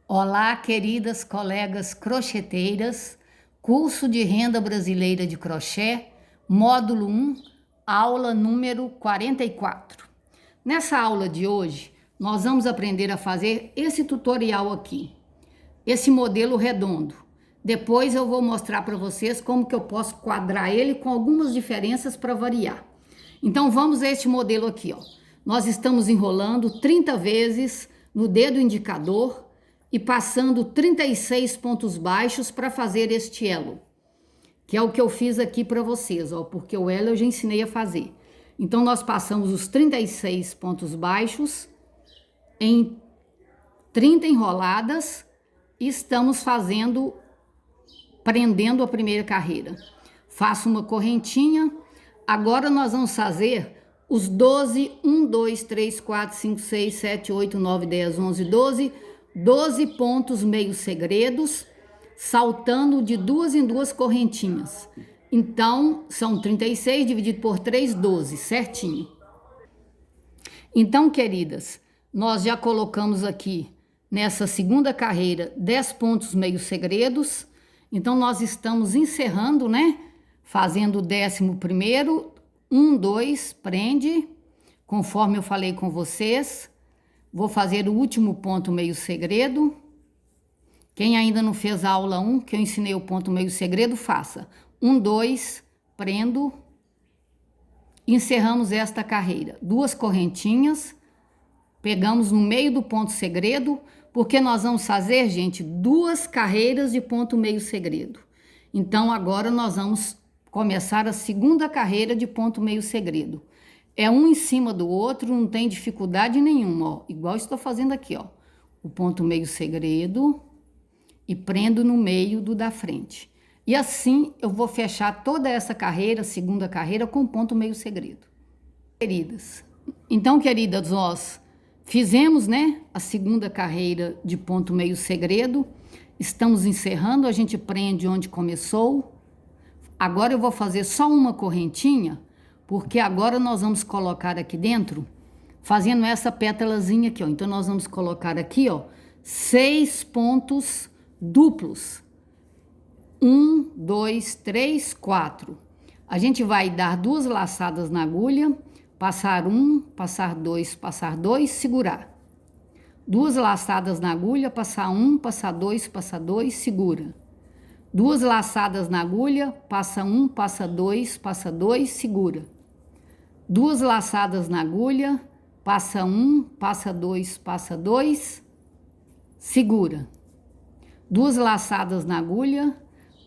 Olá, queridas colegas crocheteiras, curso de renda brasileira de crochê, módulo 1, aula número 44. Nessa aula de hoje, nós vamos aprender a fazer esse tutorial aqui, esse modelo redondo. Depois eu vou mostrar para vocês como que eu posso quadrar ele com algumas diferenças para variar. Então vamos a este modelo aqui, ó. Nós estamos enrolando 30 vezes no dedo indicador e passando 36 pontos baixos para fazer este elo, que é o que eu fiz aqui para vocês, ó, porque o elo eu já ensinei a fazer. Então nós passamos os 36 pontos baixos em 30 enroladas e estamos prendendo a primeira carreira. Faço uma correntinha. Agora nós vamos fazer os 12, 1, 2, 3, 4, 5, 6, 7, 8, 9, 10, 11, 12 pontos meio segredos, saltando de duas em duas correntinhas. Então, são 36 dividido por 3, 12, certinho. Então, queridas, nós já colocamos aqui nessa segunda carreira 10 pontos meio segredos. Então, nós estamos encerrando, né? Fazendo o 11º, 1, 2, prende, conforme eu falei com vocês. Vou fazer o último ponto meio segredo. Quem ainda não fez a aula 1, que eu ensinei o ponto meio segredo, faça. 1, 2, prendo. Encerramos esta carreira. Duas correntinhas. Pegamos no meio do ponto segredo, porque nós vamos fazer, gente, duas carreiras de ponto meio segredo. Então, agora nós vamos começar a segunda carreira de ponto meio segredo. É um em cima do outro, não tem dificuldade nenhuma, ó. Igual estou fazendo aqui, ó. O ponto meio segredo e prendo no meio do da frente. E assim eu vou fechar toda essa carreira, segunda carreira, com ponto meio segredo. Queridas, então, queridas, nós fizemos, né, a segunda carreira de ponto meio segredo. Estamos encerrando, a gente prende onde começou. Agora eu vou fazer só uma correntinha, porque agora nós vamos colocar aqui dentro, fazendo essa pétalazinha aqui, ó. Então, nós vamos colocar aqui, ó, 6 pontos duplos. 1, 2, 3, 4. A gente vai dar duas laçadas na agulha, passar 1, passar 2, segurar. Duas laçadas na agulha, passar 1, passar 2, segura. Duas laçadas na agulha, passa 1, passa 2, segura. Duas laçadas na agulha, passa 1, passa 2, segura. Duas laçadas na agulha,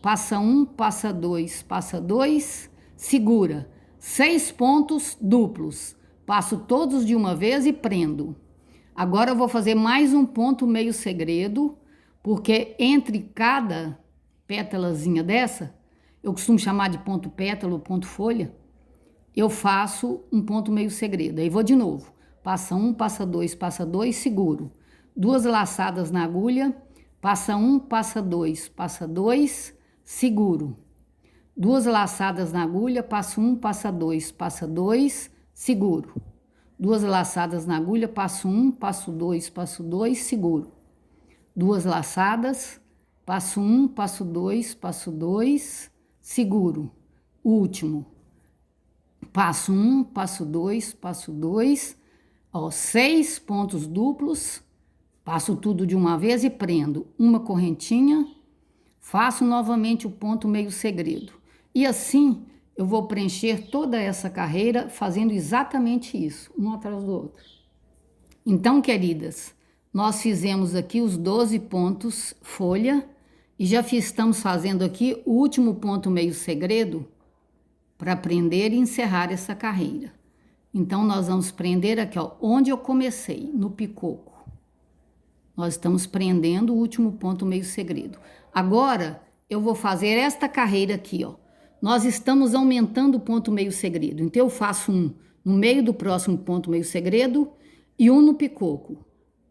passa 1, passa 2, segura. 6 pontos duplos. Passo todos de uma vez e prendo. Agora eu vou fazer mais um ponto meio segredo, porque entre cada pétalazinha dessa, eu costumo chamar de ponto pétala ou ponto folha, eu faço um ponto meio segredo. Aí vou de novo. Passa 1, passa 2, seguro. Duas laçadas na agulha, passa 1, passa 2, seguro. Duas laçadas na agulha, passo 1, passa 2, seguro. Duas laçadas na agulha, passo 1, passo 2, seguro. Duas laçadas, passo 1, passo 2, seguro. Último. Passo 1, passo 2, ó, 6 pontos duplos. Passo tudo de uma vez e prendo uma correntinha. Faço novamente o ponto meio segredo. E assim eu vou preencher toda essa carreira fazendo exatamente isso, um atrás do outro. Então, queridas, nós fizemos aqui os 12 pontos folha e já estamos fazendo aqui o último ponto meio segredo para prender e encerrar essa carreira. Então, nós vamos prender aqui, ó, onde eu comecei, no picoco. Nós estamos prendendo o último ponto meio segredo. Agora, eu vou fazer esta carreira aqui, ó. Nós estamos aumentando o ponto meio segredo. Então, eu faço um no meio do próximo ponto meio segredo e um no picoco.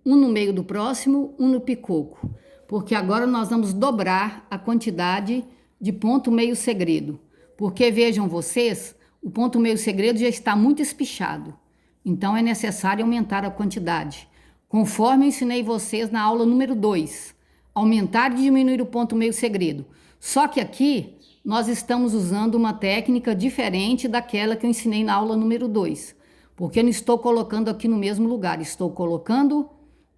Um no meio do próximo, um no picoco. Porque agora nós vamos dobrar a quantidade de ponto meio segredo. Porque, vejam vocês, o ponto meio segredo já está muito espichado. Então, é necessário aumentar a quantidade. conforme eu ensinei vocês na aula número 2. Aumentar e diminuir o ponto meio segredo. Só que aqui nós estamos usando uma técnica diferente daquela que eu ensinei na aula número 2. Porque eu não estou colocando aqui no mesmo lugar, estou colocando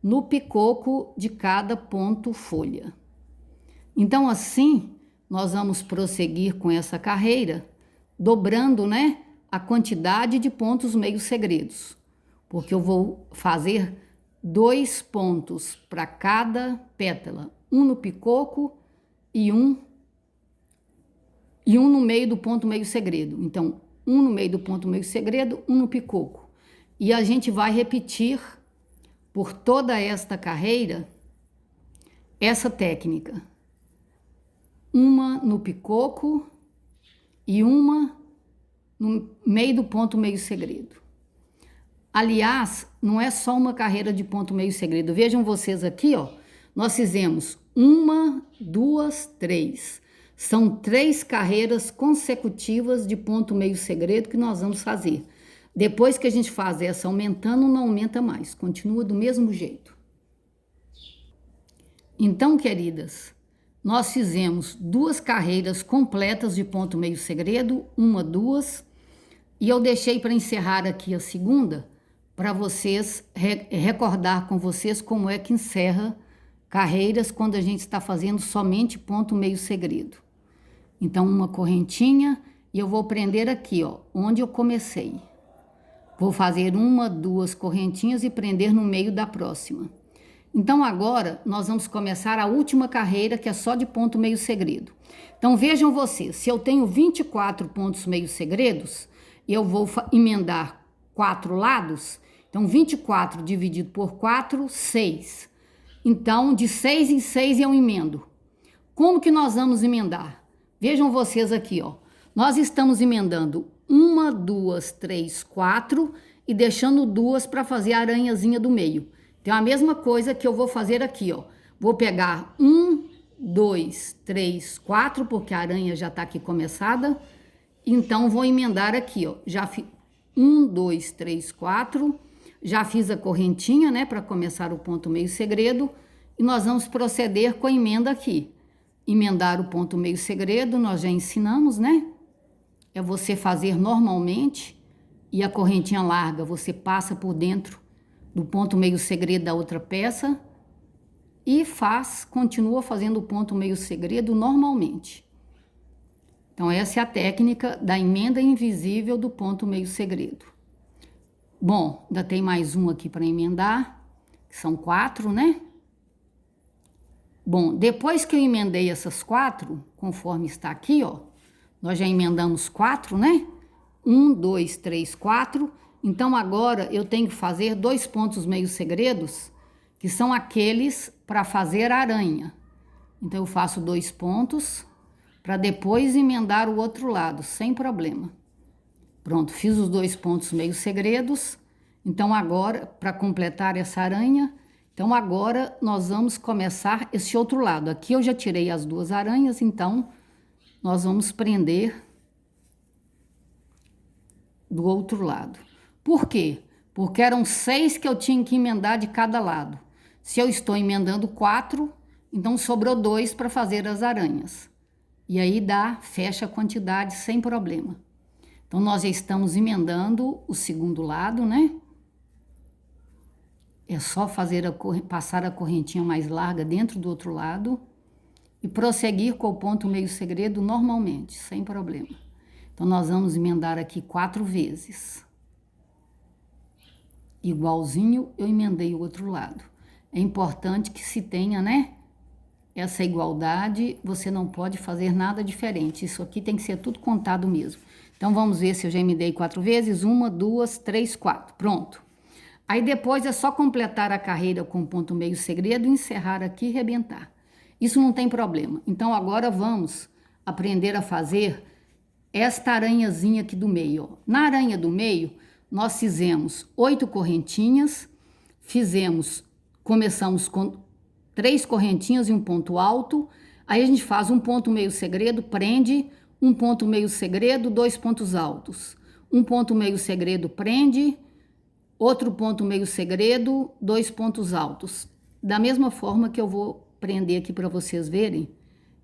no picoco de cada ponto folha. Então assim, nós vamos prosseguir com essa carreira, dobrando, né, a quantidade de pontos meio segredos. Porque eu vou fazer 2 pontos para cada pétala, um no picoco e um no meio do ponto meio segredo. Então, um no meio do ponto meio segredo, um no picoco. E a gente vai repetir por toda esta carreira essa técnica. Uma no picoco e uma no meio do ponto meio segredo. Aliás, não é só uma carreira de ponto meio segredo. Vejam vocês aqui, ó. Nós fizemos 1, 2, 3. São 3 carreiras consecutivas de ponto meio segredo que nós vamos fazer. Depois que a gente faz essa aumentando, não aumenta mais. Continua do mesmo jeito. Então, queridas, nós fizemos 2 carreiras completas de ponto meio segredo. 1, 2. E eu deixei para encerrar aqui a segunda, para vocês recordar com vocês como é que encerra carreiras quando a gente está fazendo somente ponto meio segredo. Então, uma correntinha e eu vou prender aqui, ó, onde eu comecei. Vou fazer 1, 2 correntinhas e prender no meio da próxima. Então, agora, nós vamos começar a última carreira, que é só de ponto meio segredo. Então, vejam vocês, se eu tenho 24 pontos meio segredos, eu vou emendar 4 lados. Então, 24 dividido por 4, 6. Então, de 6 em 6 eu emendo. Como que nós vamos emendar? Vejam vocês aqui, ó. Nós estamos emendando 1, 2, 3, 4 e deixando 2 para fazer a aranhazinha do meio. Então, a mesma coisa que eu vou fazer aqui, ó. Vou pegar 1, 2, 3, 4, porque a aranha já está aqui começada. Então, vou emendar aqui, ó. Já fiz 1, 2, 3, 4. Já fiz a correntinha, né, para começar o ponto meio segredo. E nós vamos proceder com a emenda aqui. Emendar o ponto meio segredo, nós já ensinamos, né? É você fazer normalmente e a correntinha larga você passa por dentro do ponto meio segredo da outra peça e continua fazendo o ponto meio segredo normalmente. Então, essa é a técnica da emenda invisível do ponto meio segredo. Bom, ainda tem mais um aqui para emendar, que são 4, né? Bom, depois que eu emendei essas 4, conforme está aqui, ó, nós já emendamos 4, né? 1, 2, 3, 4. Então, agora eu tenho que fazer 2 pontos meio segredos, que são aqueles para fazer a aranha. Então, eu faço 2 pontos para depois emendar o outro lado, sem problema. Pronto, fiz os 2 pontos meio segredos. Então, agora, para completar essa aranha, então agora nós vamos começar esse outro lado. Aqui eu já tirei as 2 aranhas, então nós vamos prender do outro lado. Por quê? Porque eram 6 que eu tinha que emendar de cada lado. Se eu estou emendando 4, então sobrou 2 para fazer as aranhas. E aí fecha a quantidade sem problema. Então, nós já estamos emendando o segundo lado, né? É só passar a correntinha mais larga dentro do outro lado e prosseguir com o ponto meio segredo normalmente, sem problema. Então, nós vamos emendar aqui 4 vezes. Igualzinho, eu emendei o outro lado. É importante que se tenha, né? Essa igualdade, você não pode fazer nada diferente. Isso aqui tem que ser tudo contado mesmo. Então, vamos ver se eu já emendei 4 vezes. 1, 2, 3, 4. Pronto. Aí, depois é só completar a carreira com ponto meio segredo, encerrar aqui e rebentar. Isso não tem problema. Então, agora vamos aprender a fazer esta aranhazinha aqui do meio, ó. Na aranha do meio, nós fizemos 8 correntinhas, começamos com 3 correntinhas e um ponto alto, aí a gente faz um ponto meio segredo, prende, um ponto meio segredo, 2 pontos altos, um ponto meio segredo, prende, outro ponto meio segredo, 2 pontos altos. Da mesma forma que eu vou prender aqui para vocês verem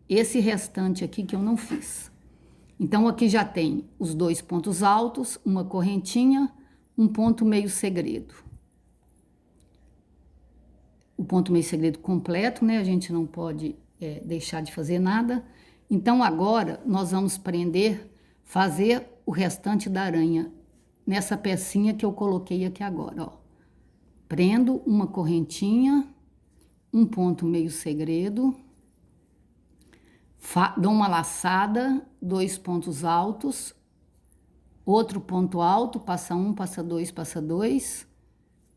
esse restante aqui que eu não fiz. Então, aqui já tem os 2 pontos altos, uma correntinha, um ponto meio segredo. O ponto meio segredo completo, né? A gente não pode deixar de fazer nada. Então, agora, nós vamos fazer o restante da aranha nessa pecinha que eu coloquei aqui agora, ó. Prendo uma correntinha, um ponto meio segredo, dou uma laçada, 2 pontos altos, outro ponto alto, passa 1, passa 2, passa 2,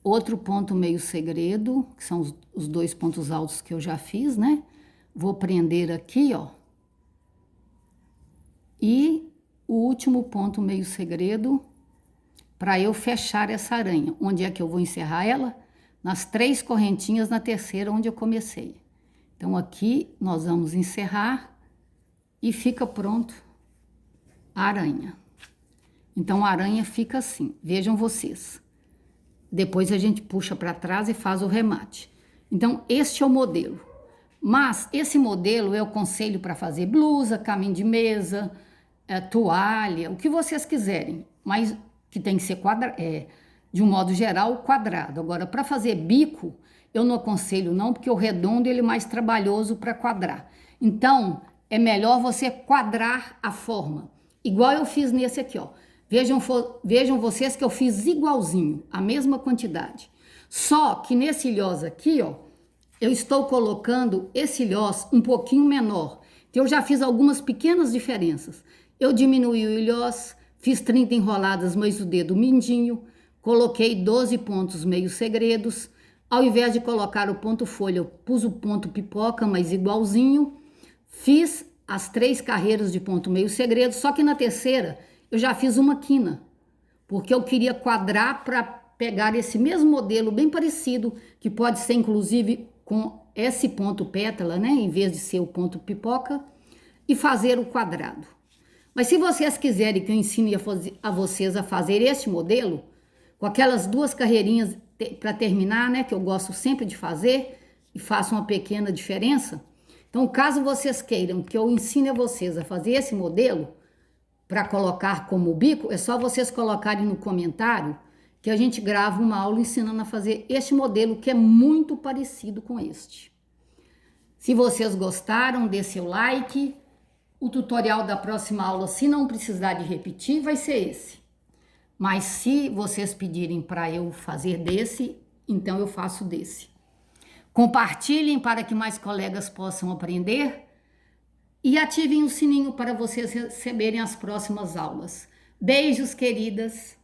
outro ponto meio segredo, que são os 2 pontos altos que eu já fiz, né? Vou prender aqui, ó. E o último ponto meio segredo para eu fechar essa aranha. Onde é que eu vou encerrar ela? Nas 3 correntinhas na terceira onde eu comecei. Então, aqui nós vamos encerrar e fica pronto a aranha. Então, a aranha fica assim, vejam vocês. Depois a gente puxa para trás e faz o remate. Então, este é o modelo. Mas esse modelo eu aconselho para fazer blusa, caminho de mesa, toalha, o que vocês quiserem. Mas que tem que ser de um modo geral, quadrado. Agora, para fazer bico, eu não aconselho não, porque o redondo ele é mais trabalhoso para quadrar. Então, é melhor você quadrar a forma. Igual eu fiz nesse aqui, ó. Vejam vocês que eu fiz igualzinho, a mesma quantidade. Só que nesse ilhós aqui, ó, eu estou colocando esse ilhós um pouquinho menor. Então, eu já fiz algumas pequenas diferenças. Eu diminuí o ilhós, fiz 30 enroladas mais o dedo mindinho, coloquei 12 pontos meio segredos. Ao invés de colocar o ponto folha, eu pus o ponto pipoca, mas igualzinho. Fiz as 3 carreiras de ponto meio segredo, só que na terceira eu já fiz uma quina, porque eu queria quadrar para pegar esse mesmo modelo bem parecido, que pode ser inclusive com esse ponto pétala, né, em vez de ser o ponto pipoca, e fazer o quadrado. Mas se vocês quiserem que eu ensine a vocês a fazer este modelo, com aquelas 2 carreirinhas para terminar, né, que eu gosto sempre de fazer, e faço uma pequena diferença. Então, caso vocês queiram que eu ensine a vocês a fazer esse modelo, para colocar como bico, é só vocês colocarem no comentário que a gente grava uma aula ensinando a fazer este modelo, que é muito parecido com este. Se vocês gostaram, dê seu like. O tutorial da próxima aula, se não precisar de repetir, vai ser esse. Mas se vocês pedirem para eu fazer desse, então eu faço desse. Compartilhem para que mais colegas possam aprender e ativem o sininho para vocês receberem as próximas aulas. Beijos, queridas!